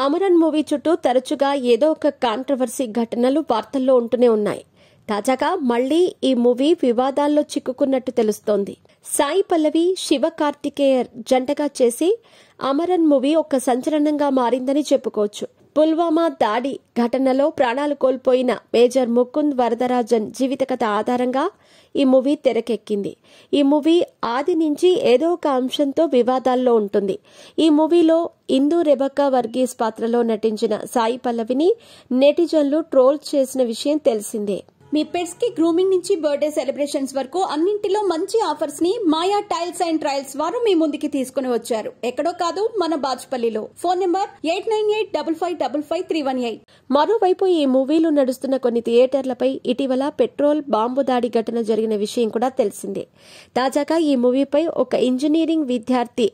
Amaran movie చుట్టూ తరచుగా ఏదో ఒక కాంట్రవర్సీ ఘటనలు వార్తల్లో ఉంటూనే ఉన్నాయి. తాజాగా మళ్లీ ఈ మూవీ వివాదాల్లో చిక్కుకున్నట్టు తెలుస్తోంది. సాయి పల్లవి, శివ కార్తికేయర్ జంటగా చేసి అమరన్ మూవీ ఒక సంచలనంగా మారిందని చెప్పుకోవచ్చు. పుల్వామా దాడి ఘటనలో ప్రాణాలు కోల్పోయిన మేజర్ ముకుంద్ వరదరాజన్ జీవిత కథ ఆధారంగా ఈ మూవీ తెరకెక్కింది. ఈ మూవీ ఆది నుంచి ఏదో ఒక అంశంతో వివాదాల్లో ఉంటుంది. ఈ మూవీలో ఇందు రెబెక్కా వర్గీస్ పాత్రలో నటించిన సాయి పల్లవిని నెటిజన్లు ట్రోల్ చేసిన విషయం తెలిసిందే. మీ పెట్స్ కి గ్రూమింగ్ నుంచి బర్త్డే సెలబ్రేషన్స్ వరకు అన్నింటిలో మంచి ఆఫర్స్ ని మాయా టైల్స్ అండ్ ట్రయల్స్ వారు మీ ముందుకి తీసుకుని వచ్చారు. ఎక్కడో కాదు, మన బాజ్పల్లిలో. Phone number 8985555318. మరోవైపు ఈ మూవీలు నడుస్తున్న కొన్ని థియేటర్లపై ఇటీవల పెట్రోల్ బాంబు దాడి ఘటన జరిగిన విషయం కూడా తెలిసిందే. తాజాగా ఈ మూవీపై ఒక ఇంజనీరింగ్ విద్యార్థి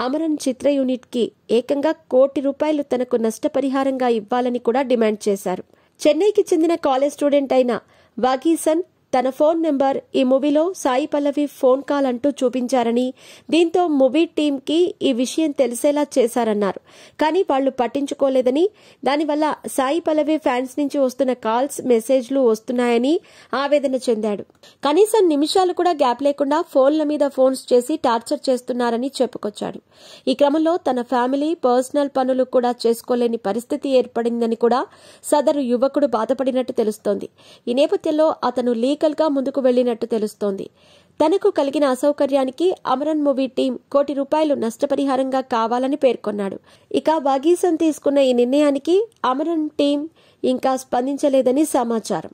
అమరన్ చిత్ర యూనిట్ కి ఏకంగా ₹1 కోటి తనకు నష్టపరిహారంగా ఇవ్వాలని కూడా డిమాండ్ చేశారు. చెన్నైకి చెందిన కాలేజ్ స్టూడెంట్ అయిన వాగీసన్ తన ఫోన్ నెంబర్ ఈ మూవీలో సాయి పల్లవి ఫోన్ కాల్ అంటూ చూపించారని, దీంతో మూవీ టీమ్ కి ఈ విషయం తెలిసేలా చేశారన్నారు. కానీ వాళ్లు పట్టించుకోలేదని, దానివల్ల సాయి పల్లవి ఫ్యాన్స్ నుంచి వస్తున్న కాల్స్, మెసేజ్లు వస్తున్నాయని ఆవేదన చెందాడు. కనీసం నిమిషాలు కూడా గ్యాప్ లేకుండా ఫోన్ల మీద ఫోన్స్ చేసి టార్చర్ చేస్తున్నారని చెప్పుకొచ్చాడు. ఈ క్రమంలో తన ఫ్యామిలీ, పర్సనల్ పనులు కూడా చేసుకోలేని పరిస్థితి ఏర్పడిందని కూడా సదరు యువకుడు బాధపడినట్టు తెలుస్తోంది. ఈ నేపథ్యంలో అతను లీగల్ గా ముందుకు వెళ్లినట్టు తెలుస్తోంది. తనకు కలిగిన అసౌకర్యానికి అమరన్ మూవీ టీం ₹1 కోటి నష్టపరిహారంగా కావాలని పేర్కొన్నాడు. ఇక వాగీసన్ తీసుకున్న ఈ నిర్ణయానికి అమరన్ టీం ఇంకా స్పందించలేదని సమాచారం.